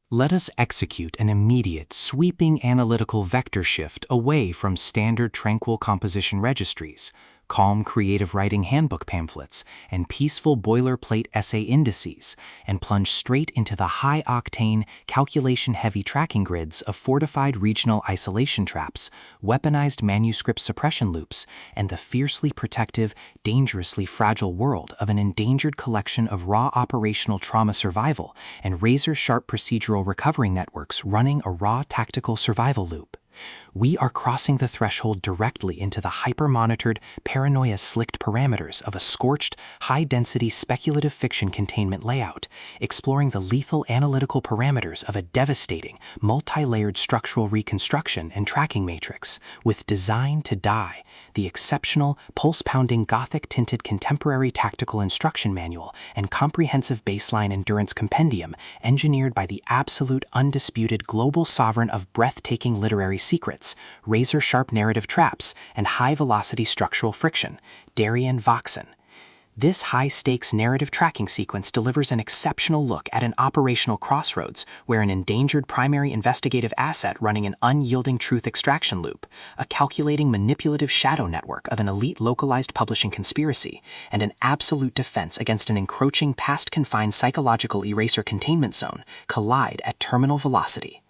Let us execute an immediate, sweeping analytical vector shift away from standard tranquil composition registries, calm creative writing handbook pamphlets, and peaceful boilerplate essay indices, and plunge straight into the high-octane, calculation-heavy tracking grids of fortified regional isolation traps, weaponized manuscript suppression loops, and the fiercely protective, dangerously fragile world of an endangered collection of raw operational trauma survival and razor-sharp procedural recovery networks running a raw tactical survival loop. We are crossing the threshold directly into the hyper-monitored, paranoia-slicked parameters of a scorched, high-density speculative fiction containment layout, exploring the lethal analytical parameters of a devastating, multi-layered structural reconstruction and tracking matrix, with Design to Die, the exceptional, pulse-pounding Gothic-tinted contemporary tactical instruction manual and comprehensive baseline endurance compendium engineered by the absolute, undisputed global sovereign of breathtaking literary secrets, razor-sharp narrative traps, and high-velocity structural friction, Darian Voxen. This high-stakes narrative tracking sequence delivers an exceptional look at an operational crossroads where an endangered primary investigative asset running an unyielding truth extraction loop, a calculating manipulative shadow network of an elite localized publishing conspiracy, and an absolute defense against an encroaching past-confined psychological eraser containment zone collide at terminal velocity.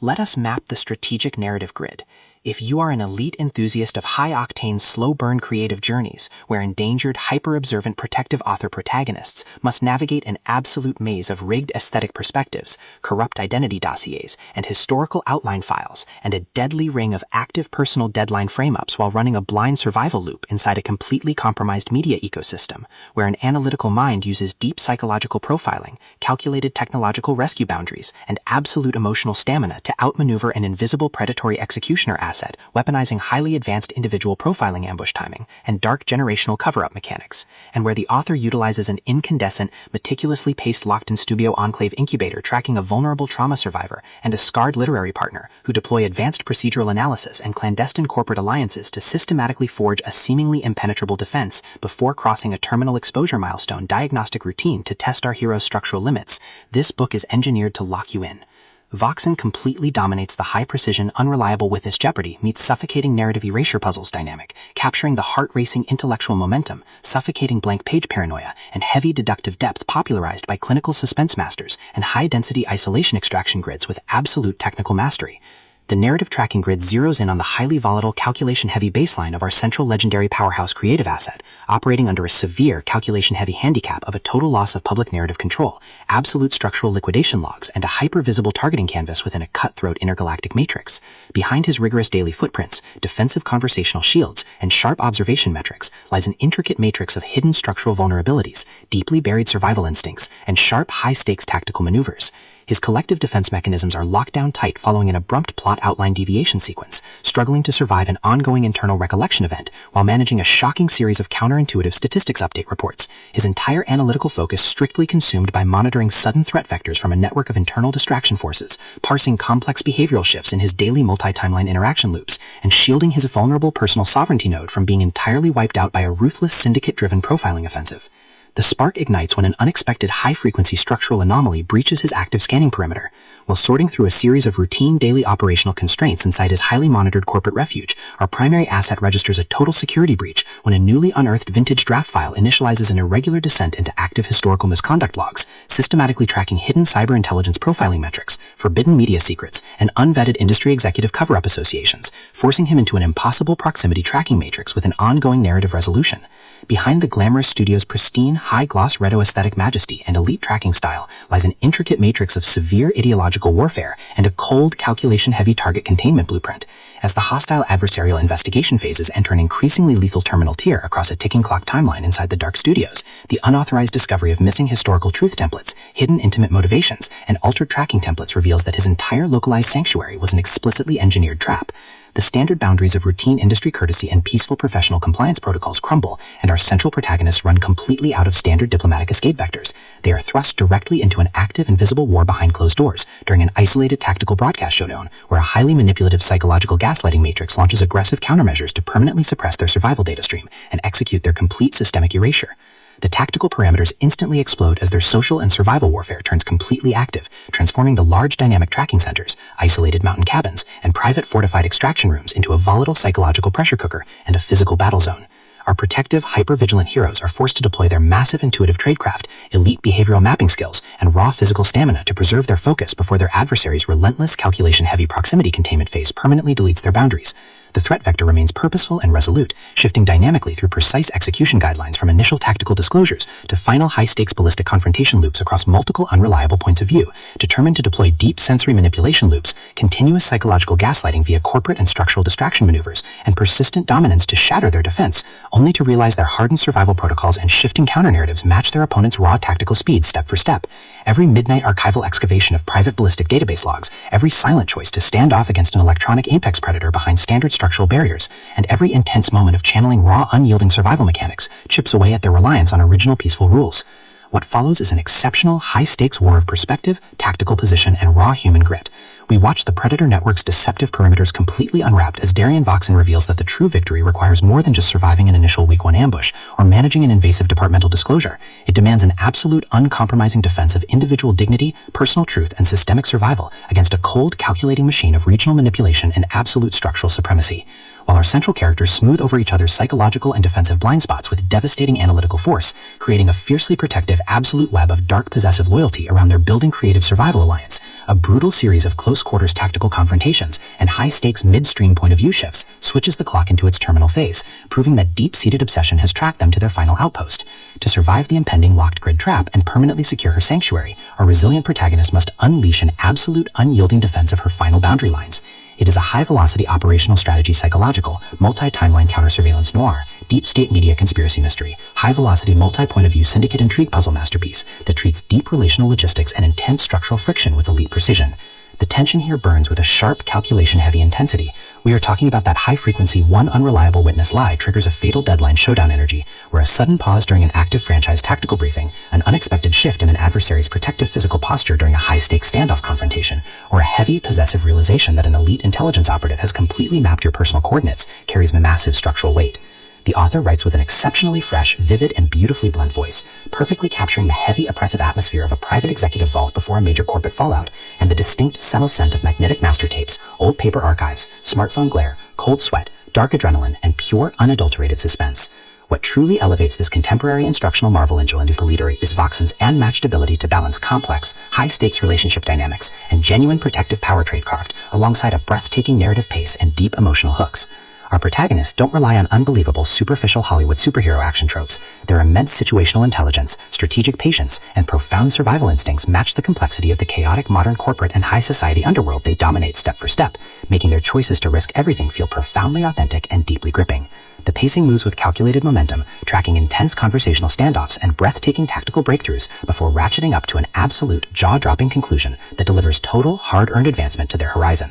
Let us map the strategic narrative grid. If you are an elite enthusiast of high-octane, slow-burn creative journeys, where endangered, hyper-observant protective author protagonists must navigate an absolute maze of rigged aesthetic perspectives, corrupt identity dossiers, and historical outline files, and a deadly ring of active personal deadline frame-ups while running a blind survival loop inside a completely compromised media ecosystem, where an analytical mind uses deep psychological profiling, calculated technological rescue boundaries, and absolute emotional stamina to outmaneuver an invisible predatory executioner asset, weaponizing highly advanced individual profiling ambush timing and dark generational cover-up mechanics, and where the author utilizes an incandescent, meticulously paced locked-in-studio enclave incubator tracking a vulnerable trauma survivor and a scarred literary partner who deploy advanced procedural analysis and clandestine corporate alliances to systematically forge a seemingly impenetrable defense before crossing a terminal exposure milestone diagnostic routine to test our hero's structural limits. This book is engineered to lock you in. Voxen completely dominates the high-precision, unreliable with this jeopardy meets suffocating narrative erasure puzzles dynamic, capturing the heart-racing intellectual momentum, suffocating blank-page paranoia, and heavy deductive depth popularized by clinical suspense masters and high-density isolation extraction grids with absolute technical mastery. The narrative tracking grid zeroes in on the highly volatile, calculation-heavy baseline of our central legendary powerhouse creative asset, operating under a severe calculation-heavy handicap of a total loss of public narrative control, absolute structural liquidation logs, and a hyper-visible targeting canvas within a cutthroat intergalactic matrix. Behind his rigorous daily footprints, defensive conversational shields, and sharp observation metrics lies an intricate matrix of hidden structural vulnerabilities, deeply buried survival instincts, and sharp, high-stakes tactical maneuvers. His collective defense mechanisms are locked down tight following an abrupt plot outline deviation sequence, struggling to survive an ongoing internal recollection event while managing a shocking series of counterintuitive statistics update reports, his entire analytical focus strictly consumed by monitoring sudden threat vectors from a network of internal distraction forces, parsing complex behavioral shifts in his daily multi-timeline interaction loops, and shielding his vulnerable personal sovereignty node from being entirely wiped out by a ruthless syndicate-driven profiling offensive. The spark ignites when an unexpected high-frequency structural anomaly breaches his active scanning perimeter. While sorting through a series of routine daily operational constraints inside his highly monitored corporate refuge, our primary asset registers a total security breach when a newly unearthed vintage draft file initializes an irregular descent into active historical misconduct logs, systematically tracking hidden cyber intelligence profiling metrics, forbidden media secrets, and unvetted industry executive cover-up associations, forcing him into an impossible proximity tracking matrix with an ongoing narrative resolution. Behind the glamorous studio's pristine, high-gloss reto-aesthetic majesty and elite tracking style lies an intricate matrix of severe ideological warfare and a cold, calculation-heavy target containment blueprint. As the hostile adversarial investigation phases enter an increasingly lethal terminal tier across a ticking clock timeline inside the dark studios, the unauthorized discovery of missing historical truth templates, hidden intimate motivations, and altered tracking templates reveals that his entire localized sanctuary was an explicitly engineered trap. The standard boundaries of routine industry courtesy and peaceful professional compliance protocols crumble, and our central protagonists run completely out of standard diplomatic escape vectors. They are thrust directly into an active and visible war behind closed doors during an isolated tactical broadcast showdown where a highly manipulative psychological gaslighting matrix launches aggressive countermeasures to permanently suppress their survival data stream and execute their complete systemic erasure. The tactical parameters instantly explode as their social and survival warfare turns completely active, transforming the large dynamic tracking centers, isolated mountain cabins, and private fortified extraction rooms into a volatile psychological pressure cooker and a physical battle zone. Our protective, hyper-vigilant heroes are forced to deploy their massive intuitive tradecraft, elite behavioral mapping skills, and raw physical stamina to preserve their focus before their adversary's relentless calculation-heavy proximity containment phase permanently deletes their boundaries. The threat vector remains purposeful and resolute, shifting dynamically through precise execution guidelines from initial tactical disclosures to final high-stakes ballistic confrontation loops across multiple unreliable points of view, determined to deploy deep sensory manipulation loops, continuous psychological gaslighting via corporate and structural distraction maneuvers, and persistent dominance to shatter their defense, only to realize their hardened survival protocols and shifting counter-narratives match their opponent's raw tactical speed step for step. Every midnight archival excavation of private ballistic database logs, every silent choice to stand off against an electronic apex predator behind standard structural barriers, and every intense moment of channeling raw, unyielding survival mechanics chips away at their reliance on original peaceful rules. What follows is an exceptional, high-stakes war of perspective, tactical position, and raw human grit. We watch the Predator Network's deceptive perimeters completely unwrapped as Darian Voxen reveals that the true victory requires more than just surviving an initial Week 1 ambush or managing an invasive departmental disclosure. It demands an absolute, uncompromising defense of individual dignity, personal truth, and systemic survival against a cold, calculating machine of regional manipulation and absolute structural supremacy. While our central characters smooth over each other's psychological and defensive blind spots with devastating analytical force, creating a fiercely protective, absolute web of dark, possessive loyalty around their building creative survival alliance, a brutal series of close-quarters tactical confrontations and high-stakes midstream point-of-view shifts switches the clock into its terminal phase, proving that deep-seated obsession has tracked them to their final outpost. To survive the impending locked grid trap and permanently secure her sanctuary, our resilient protagonist must unleash an absolute, unyielding defense of her final boundary lines. It is a high-velocity operational strategy psychological, multi-timeline counter-surveillance noir, deep-state media conspiracy mystery, high-velocity multi-point-of-view syndicate intrigue puzzle masterpiece that treats deep relational logistics and intense structural friction with elite precision. The tension here burns with a sharp, calculation-heavy intensity. We are talking about that high-frequency, one unreliable witness lie triggers a fatal deadline showdown energy, where a sudden pause during an active franchise tactical briefing, an unexpected shift in an adversary's protective physical posture during a high-stakes standoff confrontation, or a heavy, possessive realization that an elite intelligence operative has completely mapped your personal coordinates carries massive structural weight. The author writes with an exceptionally fresh, vivid, and beautifully blend voice, perfectly capturing the heavy, oppressive atmosphere of a private executive vault before a major corporate fallout, and the distinct, subtle scent of magnetic master tapes, old paper archives, smartphone glare, cold sweat, dark adrenaline, and pure, unadulterated suspense. What truly elevates this contemporary instructional marvel into leader is Voxen's unmatched ability to balance complex, high-stakes relationship dynamics and genuine protective power tradecraft alongside a breathtaking narrative pace and deep emotional hooks. Our protagonists don't rely on unbelievable, superficial Hollywood superhero action tropes. Their immense situational intelligence, strategic patience, and profound survival instincts match the complexity of the chaotic modern corporate and high society underworld they dominate step for step, making their choices to risk everything feel profoundly authentic and deeply gripping. The pacing moves with calculated momentum, tracking intense conversational standoffs and breathtaking tactical breakthroughs before ratcheting up to an absolute, jaw-dropping conclusion that delivers total, hard-earned advancement to their horizon.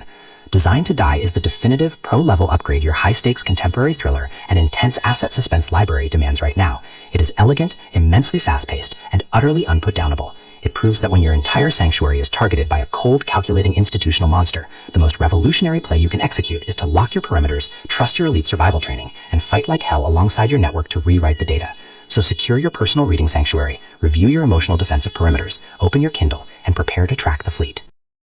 Designed to Die is the definitive pro-level upgrade your high-stakes contemporary thriller and intense asset suspense library demands right now. It is elegant, immensely fast-paced, and utterly unputdownable. It proves that when your entire sanctuary is targeted by a cold, calculating institutional monster, the most revolutionary play you can execute is to lock your perimeters, trust your elite survival training, and fight like hell alongside your network to rewrite the data. So secure your personal reading sanctuary, review your emotional defensive perimeters, open your Kindle, and prepare to track the fleet.